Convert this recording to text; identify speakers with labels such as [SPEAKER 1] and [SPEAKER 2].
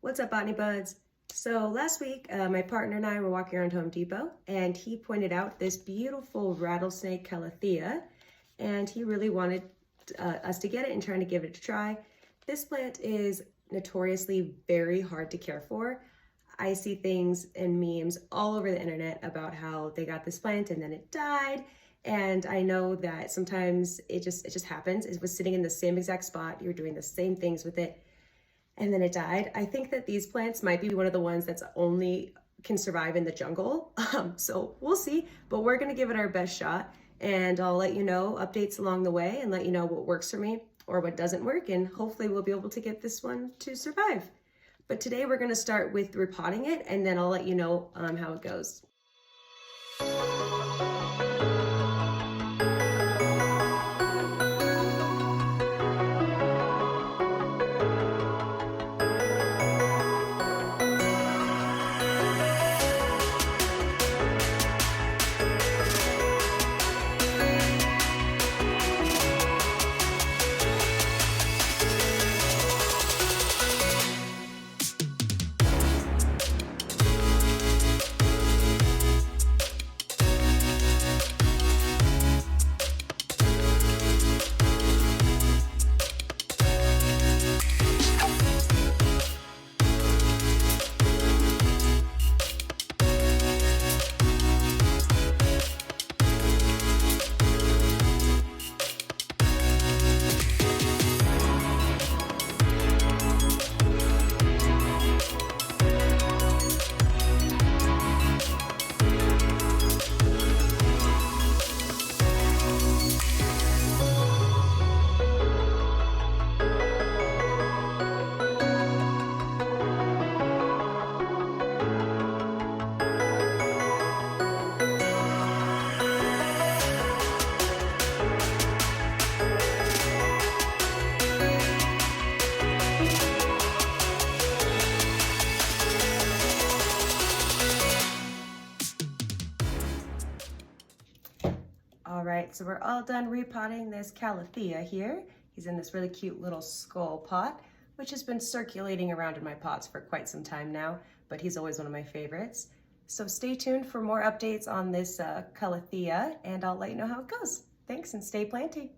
[SPEAKER 1] What's up, botany buds? So last week, my partner and I were walking around Home Depot, and he pointed out this beautiful rattlesnake Calathea, and he really wanted us to get it and trying to give it a try. This plant is notoriously very hard to care for. I see things and memes all over the internet about how they got this plant and then it died. And I know that sometimes it just happens. It was sitting in the same exact spot. You were doing the same things with it, and then it died. I think that these plants might be one of the ones that's only can survive in the jungle. So we'll see, but we're gonna give it our best shot, and I'll let you know updates along the way and let you know what works for me or what doesn't work, and hopefully we'll be able to get this one to survive. But today we're gonna start with repotting it, and then I'll let you know how it goes. All right, so we're all done repotting this Calathea here. He's in this really cute little skull pot, which has been circulating around in my pots for quite some time now, but he's always one of my favorites. So stay tuned for more updates on this Calathea, and I'll let you know how it goes. Thanks, and stay planty.